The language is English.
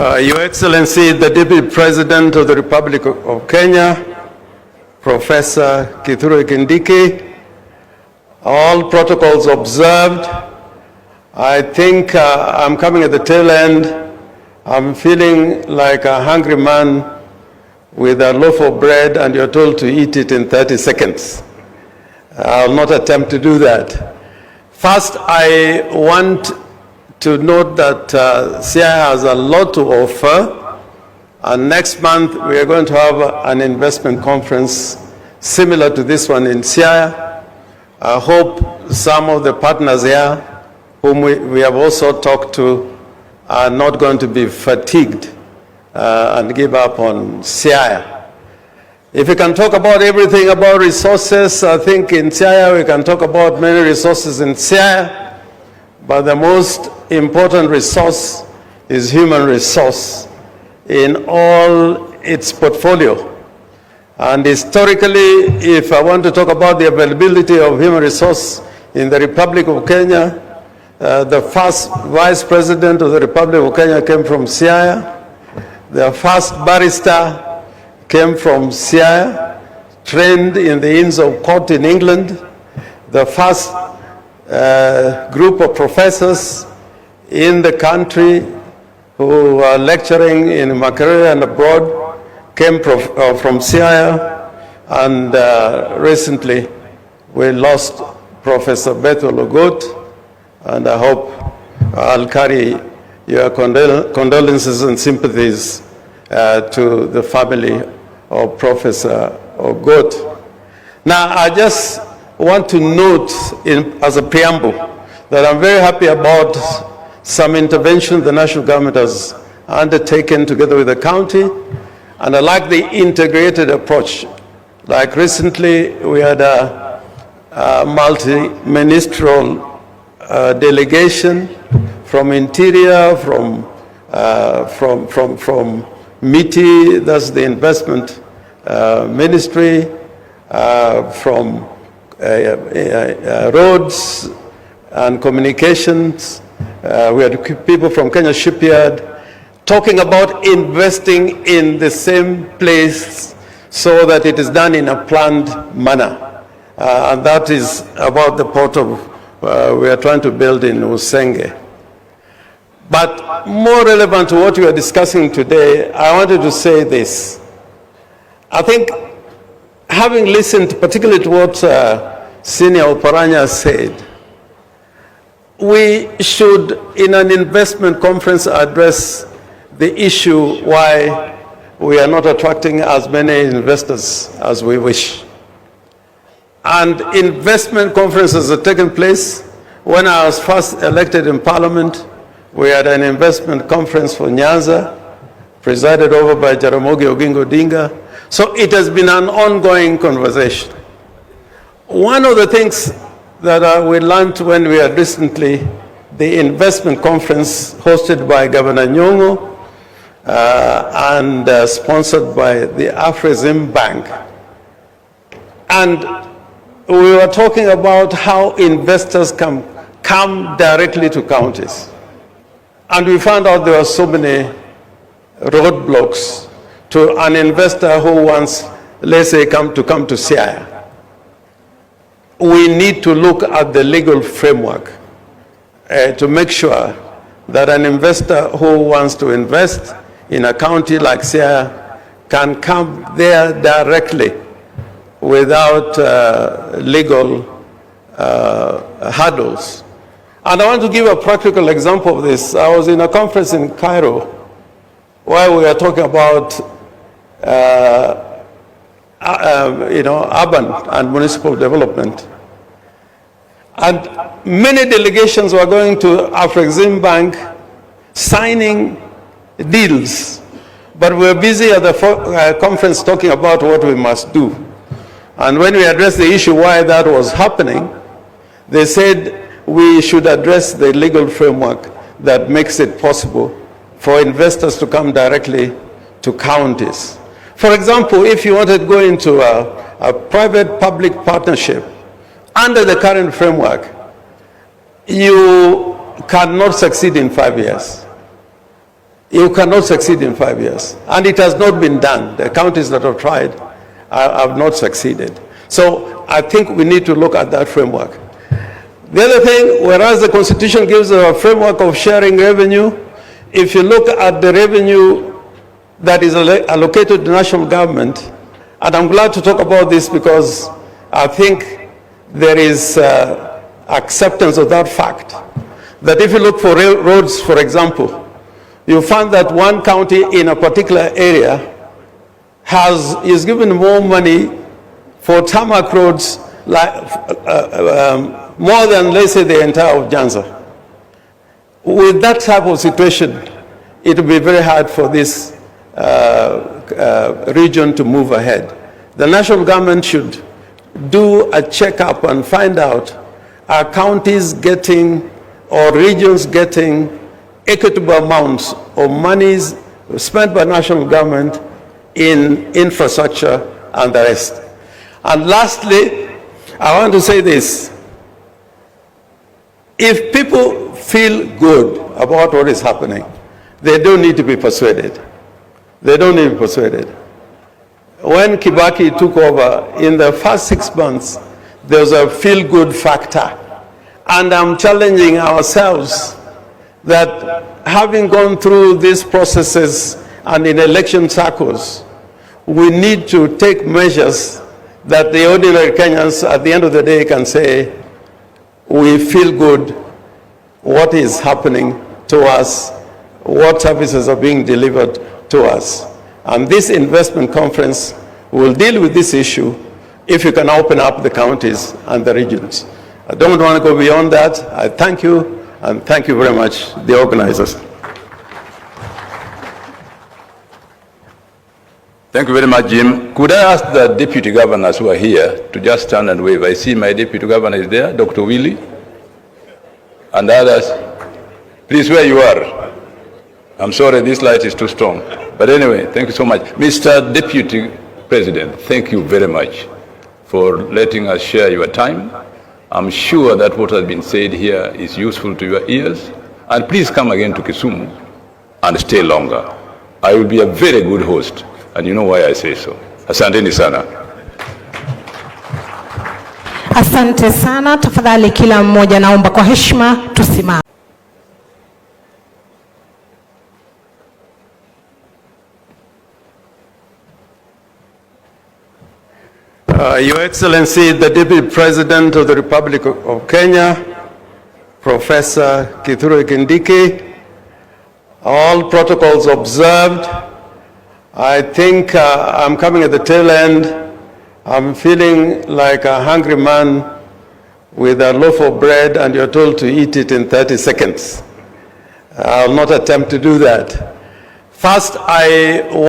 Your Excellency, the Deputy President of the Republic of Kenya, Professor Kithure Kindiki, all protocols observed. I think I'm coming at the tail end. I'm feeling like a hungry man with a loaf of bread and you're told to eat it in 30 seconds. I'll not attempt to do that. First, I want to note that CI has a lot to offer, and next month we are going to have an investment conference similar to this one in CI. I hope some of the partners here, whom we have also talked to, are not going to be fatigued and give up on CI. If we can talk about everything about resources, I think in CI we can talk about many resources in CI, but the most important resource is human resource in all its portfolio. And historically, if I want to talk about the availability of human resource in the Republic of Kenya, the first Vice President of the Republic of Kenya came from Siaya. The first barrister came from Siaya, trained in the Inns of Court in England. The first group of professors in the country who are lecturing in Makerere and abroad came from Siaya, and recently we lost Professor Bethel Ogot, and I hope I'll carry your condolences and sympathies to the family of Professor Ogot. Now, I just want to note as a preamble that I'm very happy about some intervention the national government has undertaken together with the county, and I like the integrated approach. Like recently, we had a multi-ministerial delegation from Interior, from MITI, that's the investment ministry, from roads and communications. We had people from Kenya Shipyard talking about investing in the same place so that it is done in a planned manner. And that is about the port of, we are trying to build in Usenge. But more relevant to what we are discussing today, I wanted to say this. I think having listened particularly to what Senior Oparanya said, we should, in an investment conference, address the issue why we are not attracting as many investors as we wish. And investment conferences have taken place. When I was first elected in Parliament, we had an investment conference for Nyanza, presided over by Jaramogi Oginga Odinga. So it has been an ongoing conversation. One of the things that we learned when we had recently the investment conference hosted by Governor Nyong'o and sponsored by the Afrexim Bank. And we were talking about how investors can come directly to counties. And we found out there were so many roadblocks to an investor who wants, let's say, come to Siaya. We need to look at the legal framework to make sure that an investor who wants to invest in a county like Siaya can come there directly without legal hurdles. And I want to give a practical example of this. I was in a conference in Cairo where we were talking about urban and municipal development. And many delegations were going to Afrexim Bank signing deals. But we were busy at the conference talking about what we must do. And when we addressed the issue why that was happening, they said we should address the legal framework that makes it possible for investors to come directly to counties. For example, if you wanted to go into a private-public partnership under the current framework, you cannot succeed in 5 years. You cannot succeed in 5 years. And it has not been done. The counties that have tried have not succeeded. So I think we need to look at that framework. The other thing, whereas the Constitution gives a framework of sharing revenue, if you look at the revenue that is allocated to national government, and I'm glad to talk about this because I think there is acceptance of that fact, that if you look for roads, for example, you find that one county in a particular area is given more money for tarmac roads, like, more than, let's say, the entire of Nyanza. With that type of situation, it will be very hard for this region to move ahead. The national government should do a checkup and find out, are counties getting or regions getting equitable amounts of monies spent by national government in infrastructure and the rest. And lastly, I want to say this. If people feel good about what is happening, they don't need to be persuaded. They don't need to be persuaded. When Kibaki took over, in the first 6 months, there was a feel-good factor. And I'm challenging ourselves that having gone through these processes and in election cycles, we need to take measures that the ordinary Kenyans at the end of the day can say, we feel good, what is happening to us, what services are being delivered to us. And this investment conference will deal with this issue if you can open up the counties and the regions. I don't want to go beyond that. I thank you. And thank you very much, the organizers. Thank you very much, Jim. Could I ask the deputy governors who are here to just stand and wave? I see my deputy governor is there, Dr. Willie, and others. Please, where you are. I'm sorry, this light is too strong. But anyway, thank you so much. Mr. Deputy President, thank you very much for letting us share your time. I'm sure that what has been said here is useful to your ears. And please come again to Kisumu and stay longer. I will be a very good host, and you know why I say so. Asanteni sana. Asante sana. Tafadhali kila mmoja naomba kwa heshima tusimame. Your Excellency, the Deputy President of the Republic of Kenya, Professor Kithure Kindiki, all protocols observed. I think I'm coming at the tail end. I'm feeling like a hungry man with a loaf of bread and you're told to eat it in 30 seconds. I'll not attempt to do that. First,